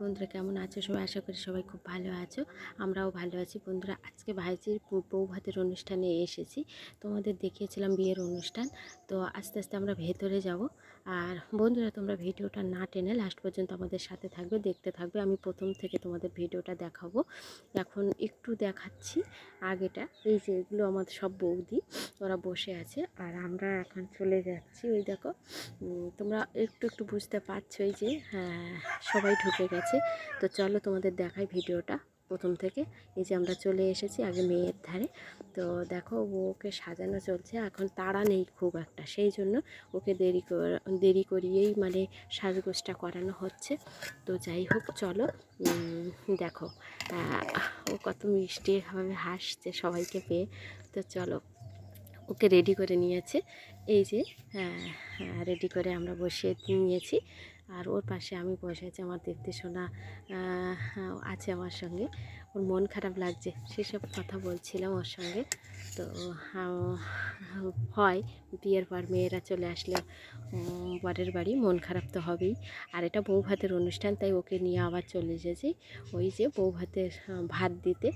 বন্ধুরা কেমন আছো সবাই? আশা করি সবাই খুব ভালো আছো। আমরাও ভালো আছি। বন্ধুরা আজকে ভাইজির বউ ভাতের অনুষ্ঠানে এসেছি। তোমাদের দেখিয়েছিলাম বিয়ের অনুষ্ঠান। তো আস্তে আস্তে আমরা ভেতরে যাব। আর বন্ধুরা তোমরা ভিডিওটা না টেনে লাস্ট পর্যন্ত আমাদের সাথে থাকবে, দেখতে থাকবে। আমি প্রথম থেকে তোমাদের ভিডিওটা দেখাবো। এখন একটু দেখাচ্ছি আগেটা। এই যে এগুলো আমাদের সব বৌদি, ওরা বসে আছে আর আমরা এখন চলে যাচ্ছি। ওই দেখো তোমরা একটু একটু বুঝতে পারছো এই যে সবাই ঢুকে গেছে। তো চলো তোমাদের দেখাই ভিডিওটা প্রথম থেকে। এই যে আমরা চলে এসেছি আগে মেয়ের ধারে। তো দেখো ওকে সাজানো চলছে, এখন তাড়া নেই খুব একটা, সেই জন্য ওকে দেরি করিয়েই মানে সাজগোজটা করানো হচ্ছে। তো যাই হোক চলো দেখো ও কত মিষ্টিভাবে হাসছে সবাইকে পেয়ে। তো চলো ওকে রেডি করে নিয়েছে। এই যে রেডি করে আমরা বসিয়ে নিয়েছি। আর ওর পাশে আমি বসেছি, আমার দীপ্তি সোনা আছে আমার সঙ্গে। ওর মন খারাপ লাগছে, সেসব কথা বলছিলাম ওর সঙ্গে। তো হয় বিয়ের পর মেয়েরা চলে আসলে বরের বাড়ি মন খারাপ তো হবেই। আর এটা বউ ভাতের অনুষ্ঠান, তাই ওকে নিয়ে আবার চলে এসেছি ওই যে বউ ভাতের ভাত দিতে।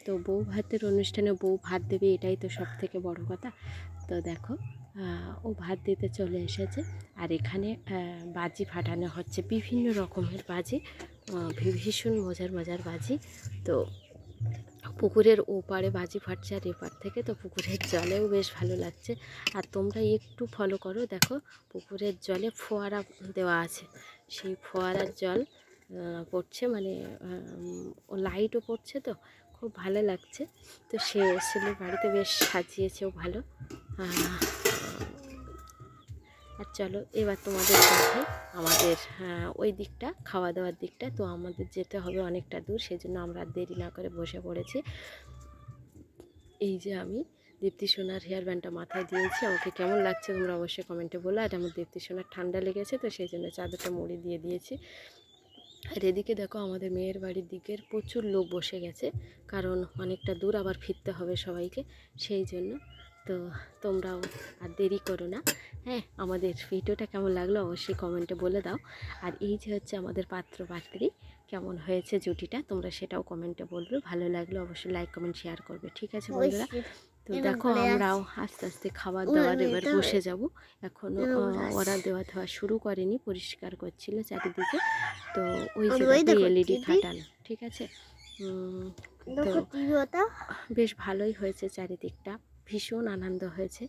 তো বউ ভাতের অনুষ্ঠানে বউ ভাত দেবে, এটাই তো সব থেকে বড় কথা। তো দেখো ও ভাত দিতে চলে এসেছে। আর এখানে বাজি ফাটানো হচ্ছে, বিভিন্ন রকমের বাজি, ভীষণ মজার মজার বাজি। তো পুকুরের ওপারে বাজি ফাটছে আর এপার থেকে তো পুকুরের জলেও বেশ ভালো লাগছে। আর তোমরা একটু ফলো করো, দেখো পুকুরের জলে ফোয়ারা দেওয়া আছে, সেই ফোয়ারার জল পড়ছে, মানে ও লাইটও পড়ছে, তো খুব ভালো লাগছে। তো সে ছেলের বাড়িতে বেশ সাজিয়েছেও ভালো। আর চলো এবার তোমাদের দেখাই আমাদের ওই দিকটা, খাওয়া দাওয়ার দিকটা। তো আমাদের যেতে হবে অনেকটা দূর, সেই জন্য আমরা দেরি না করে বসে পড়েছি। এই যে আমি দীপ্তি সোনার হেয়ার ব্যান্ডটা মাথায় দিয়েছি, আমাকে কেমন লাগছে তোমরা অবশ্যই কমেন্টে বলো। আর আমার দীপ্তি সোনার ঠান্ডা লেগেছে, তো সেই জন্য চাদরটা মুড়ি দিয়ে দিয়েছি। আর এদিকে দেখো আমাদের মেয়ের বাড়ির দিকের প্রচুর লোক বসে গেছে, কারণ অনেকটা দূর আবার ফিরতে হবে সবাইকে, সেই জন্য। তো তোমরাও আর দেরি করো না। হ্যাঁ, আমাদের ভিডিওটা কেমন লাগলো অবশ্যই কমেন্টে বলে দাও। আর এই যে হচ্ছে আমাদের পাত্র পাত্রী, কেমন হয়েছে জুটিটা তোমরা সেটাও কমেন্টে বলবে। ভালো লাগলে অবশ্যই লাইক কমেন্ট শেয়ার করবে। ঠিক আছে বন্ধুরা? তো দেখো আমরাও আস্তে আস্তে খাবার দাবার এবার বসে যাব। এখনও ওরা দেওয়া দেওয়া শুরু করেনি, পরিষ্কার করছিল চারিদিকে। তো ওই যে এলইডি খাটানো, ঠিক আছে। তো বেশ ভালোই হয়েছে চারিদিকটা, ভীষণ আনন্দ হয়েছে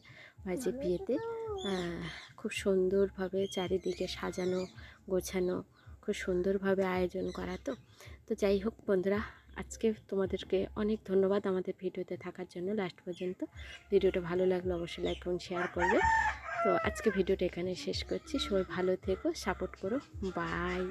ভাইজির বিয়েতে। খুব সুন্দরভাবে চারিদিকে সাজানো গোছানো, খুব সুন্দরভাবে আয়োজন করা। তো যাই হোক বন্ধুরা, আজকে তোমাদেরকে অনেক ধন্যবাদ আমাদের ভিডিওতে থাকার জন্য লাস্ট পর্যন্ত। ভিডিওটা ভালো লাগলে অবশ্যই লাইক করুন, শেয়ার করবে। তো আজকে ভিডিওটা এখানে শেষ করছি। সবাই ভালো থেকো, সাপোর্ট করো। বাই।